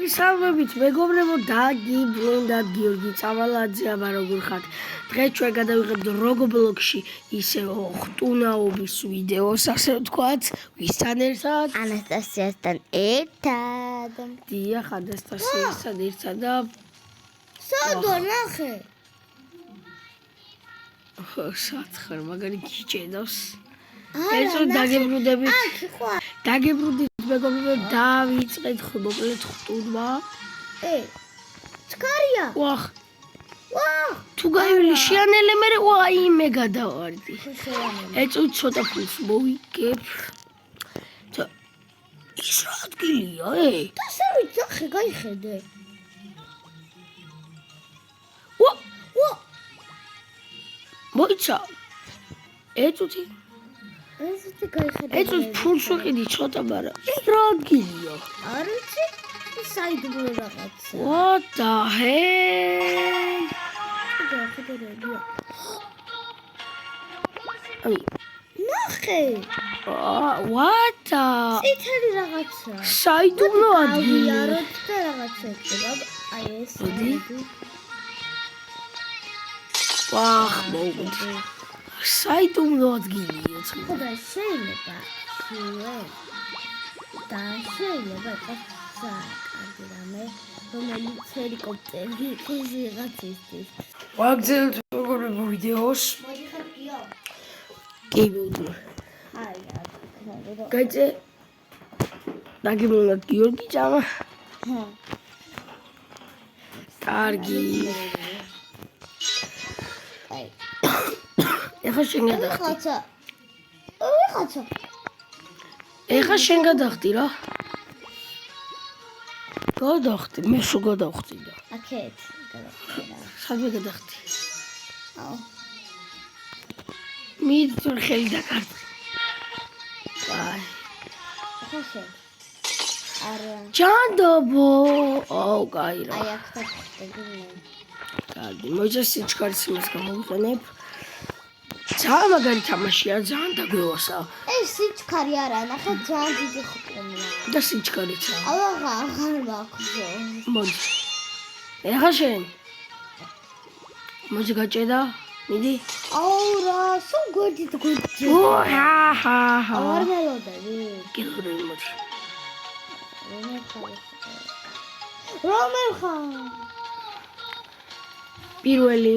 მოგესალმებით მეგობრებო, დაგიბრუნდათ გიორგი წავალაძე, აბა როგორ ხართ? დღეს ჩვენ გადავიღებთ Roblox-ში ისე ხტუნაობის ვიდეოს, ასე ვთქვათ, ვისთან ერთად? ანასტასიასთან ერთად. დიახ, ანასტასიასთან ერთად და სოდო ნახე. სათხარ, მაგარი გიჭედავს. ესო დაგიბრუნდებით. დაგიბრუნდით მეგობრებო, დავიწყეთ მოკლედ ხტუნვა. ჩქარია. ვახ. თუ გაივლის შიანელე მე იმე გადავარდი. ეწვით ცოტა ფულს მოვიგებ. ის რა ადგილია, დასავით ნახე, გაიხედე. მოიცა. ეწვითი გაიხედე. ეწვით ფულს ვიყიდი ცოტა, მაგრამ რა ადგილია? არ ვიცი, საიდუმლო რაღაცა. What the hell? ნახე. What the? წითელი რაღაცა. საიდუმლო ადგილი. აროთ და რაღაცა ხდება. აი ეს. ვახ, მოვუდი. საიდუმლო ადგილია. ხოდა შეიძლება. და შეიძლება იყოს კარგი რამე, რომელიც ჰელიკოპტერი იყოს რაღაცისთვის. ვაგზავნეთ მეგობრებო ვიდეოს. მოდი ხებიო. კი, მოვუდი. აი, გაიწე. დაგიბრუნდათ გიორგი ჭამა. კარგი. აი. ეხლა შენ გადახდი. ვიღაცა. ეხლა შენ გადახდი რა. გადახდი, მე შო გადახდი და. აქეთ გადახდი რა. სადმე გადახდი? აუ. მიდწურ ხელი დაკარდი. აი. ახლა შენ. არა. ჯანდობო. აუ, კაი რა. აი აქ დაგიხდი. კარგი, მოიცა სიჩქარის იმას გამოვიყენებ. ძალიან მაგარი თამაშია, ძალიან დაგვევასა. ეს სიჩქარი არა, ნახე ძალიან დიდი ხტუნია. და სიჩქარეცა. აღარ მაქვს. მოდი. ეხლა შენ. მოდი გაჭედა. მიდი. აუ რა, სულ გვერდით. ჰა. არ მელოდები. გილური მოდი. რომელ ხარ? პირველი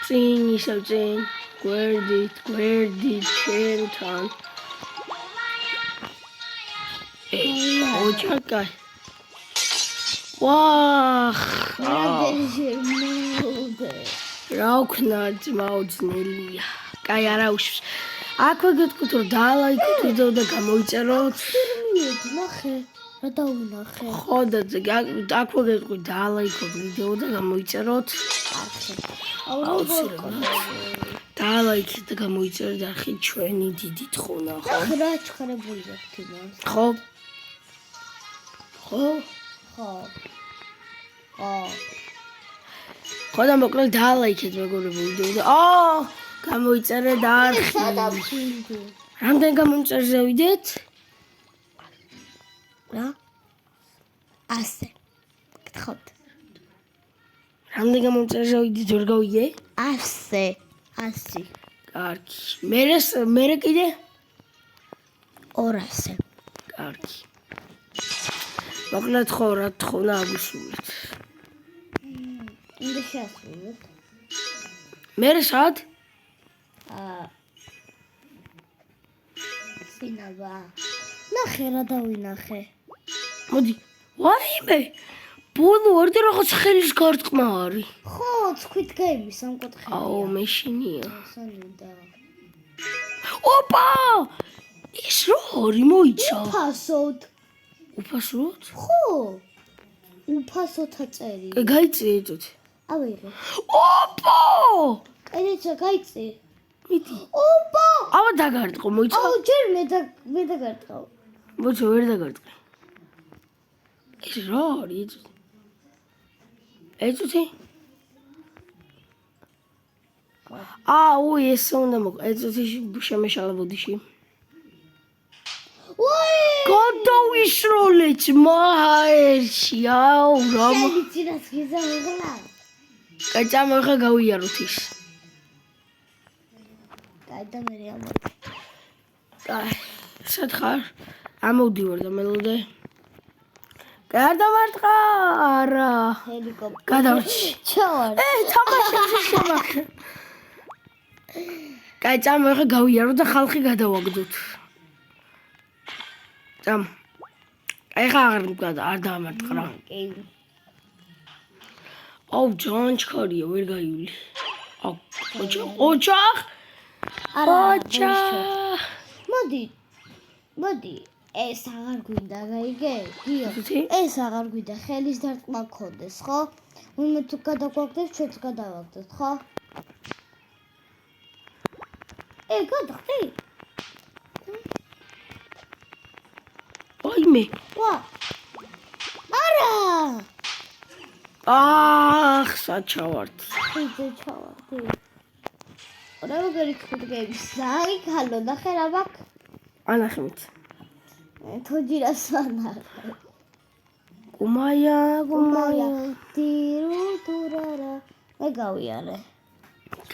წინ ისევ წინ. გვერდით ჩემთან. ოჯაკა. ვახ. რა ვქნა ძმაუძნელია. კაი არა უშვის. აქვე გეტყვით რომ დაალაიქოთ ვიდეო და გამოიწეროთ. ნახე, რა დავინახე. ხო და აქვე გეტყვით დაალაიქოთ ვიდეო და გამოიწეროთ. დაალაიქეთ და გამოიწეროთ არხი ჩვენი დიდი თხოვნა, ხო? რა ჩქარებული გაქვთ იმას? ხო? ხო და მოკლედ დაალაიქეთ მეგობრებო ვიდეო და გამოიწერე და არხი. რამდენ გამოიწერზე ვიდეთ? რა? 100. გთხოვთ. რამდენ გამოიწერზე ვიდეთ ვერ გავიგე? 100. 100. კარგი. მერე კიდე? 200. კარგი. მოკლედ ხო რა თხოვნა აგისურვეთ. უნდა შეასრულოთ. მერე სად? სინაბა. ნახე რა დავინახე. მოდი. ვაიმე. ბოლო ვარდი რაღაც ხელის გარტყმა არის. ხო, თქვით გეიმი სამკუთხედია. აუ, მეშინია. სანდა. ოპა! ის რო ორი მოიცა. უფასოდ. უფასოდ? ხო. უფასოთა წერი. გაიწე ეწოთ. ავიღე. ოპა! კაიცა გაიწე. მიდი. ოპა! აბა დაგარტყო, მოიცა. აუ, ჯერ მე დაგარტყავ. მოიცა ვერ დაგარტყე. ეს რა არის? ეწოთი? ეს უნდა მოკ. ეწოთი შემეშალა ბოდიში. ვაი! გადავისროლეთ მაერში აუ რა შენი წინას გიზამიღლა კაი წამოიღე გავიაროთ ის კაი და მე ამ კაი სად ხარ ამოვდივარ და მელოდე გადავარტყა არა ჰელიკოპტერი გადავრჩი ჩავარ თამაშები შემაქ კაი წამოიღე გავიაროთ და ხალხი გადავაგდოთ წამ ეხა არ დავამარტყა რა კი აუ ჯანჩქარია ვერ გაივლი აუ ოჯახ მოდი ეს აღარ გვინდა გაიგე გიო ხუთი? ეს აღარ გვინდა ხელის დარტყმა გქონდეს ხო ვინმე თუ გადაგვაგდეს ჩვენც გადავაგდოთ ხო გადახდი ვაიმე ვა არა საჩავართ ხიძე ჩავარდი როგორი ხუდგები ზარი ქალო ნახე რა ბაქ ანახმით თოჯირას ანახე გუმაია ტირუ ტურარა მე გავიარე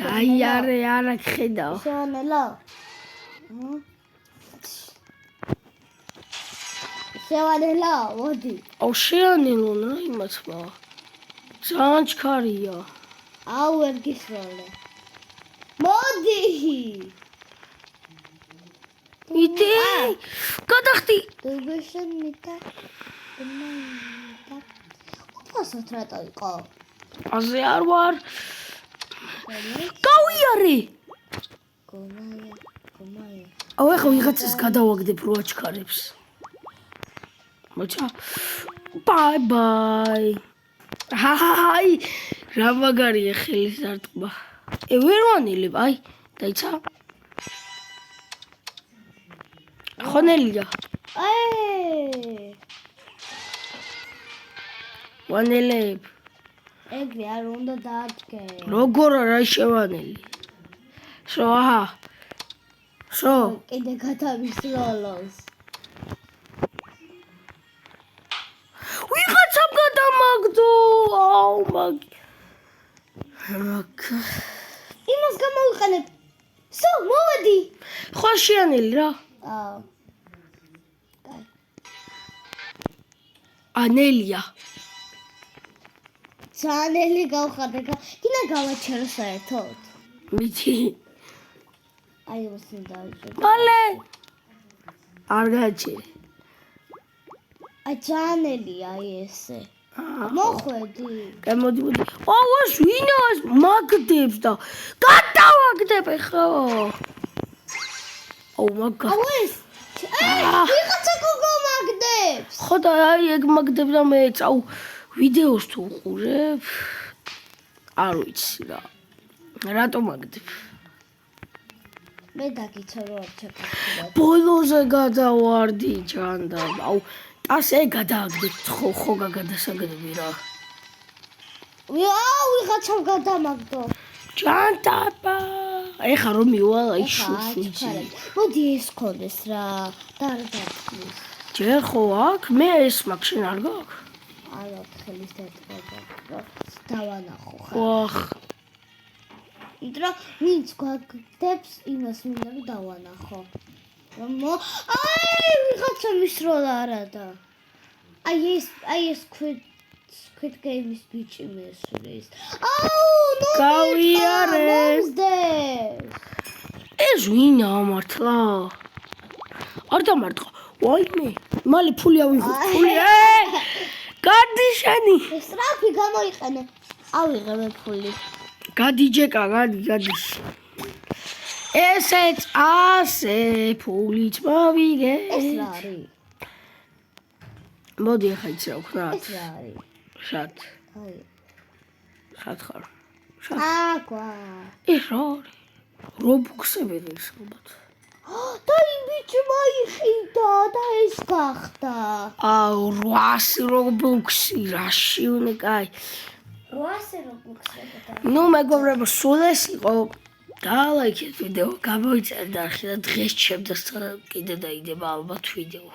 გაიარე არა ხედავ შენელა შევანელა მოდი აუ შეანელონ რა იმათმა ჯანჩქარია აუ ვერ გისროლე მოდი იდე გადახდი დუბეშენ მიტა უპასოთ რატო იყო აზე არ ვარ გავიარე გომაია აუ ეხა ვიღაცას გადავაგდებ რო აჩქარებს მოჩა ბაი ჰაი რა მაგარია ხელის დარტყმა ვერ ვანილებ აი დაიცა ხონელია ვანელებ ეგრე არ უნდა დაადგე როგორ არა შევანელი შო აჰა შო კიდე გადავისროლოს ვიღაცამ გადამაგდო აუ მაგ იმას გამოვიყენებ სო მოდი ხო შეანელი რა ანელია ჩანელი გავხადე კიდე გავაჩერო საერთოდ მიჩი აი მოსი დავიწყე მალე არ გაჩერე ჩანელი აი ესე მოხვედი გამოდი აუ ეს ვინოს მაგდებს და გადავაგდებ ხო აუ მაგა აუ ეს ვიღაცა გოგომაგდებს ხო და აი ეგ მაგდებ და მე წაუ ვიდეოს თუ უყურებ არ ვიცი რა რატო მაგდებ მე დაგიცო რომ არ ჩაკეთდა ბოლოზე გადავარდი ჯანდა აუ ასე გადააგდებ ხო გადასაგდები რა აუ ვიღაცა გადამაგდო ჯანტაბა ეხა რომ მივალ აი შუშიც მოდი ეს ქონდეს რა და არ დაგხმის ჯერ ხო აქ მე ეს მაგ შენ არ გაქვს არა ხელის დარტყმა დავანახო ხა ვახ იდრო ვინც გვაგდებს იმას მინდა რომ დავანახო აი ვიღაცა მისროლა არა და აი ეს Squid Game-ის ბიჭი მესვრის აუ გავიარე ეს ვინა მართლა არ დამარტყა ვაიმე მალე ფული ავიღოთ ფული გადი შენი სტრაფი გამოიყენე ავიღე მე ფული გადი ჯეკა გადი ესეც ასე ფულით მოვიგე ეს რა არის მოდი ახლა იცი რა ვქნათ ეს რა არის შად აი შად ხარ აკვა ეს რა არის რობუქსები ეს ალბათ და იმ ბიჭმა იხიდა და ეს გახდა აუ 800 რობუქსი რაში უნდა კაი 800 რობუქსი ნუ მეგობრებო სულ ეს იყო დალაიქეთ ვიდეო გამოიწერეთ და ახლა დღეს ჩემ და კიდე დაიდება ალბათ ვიდეო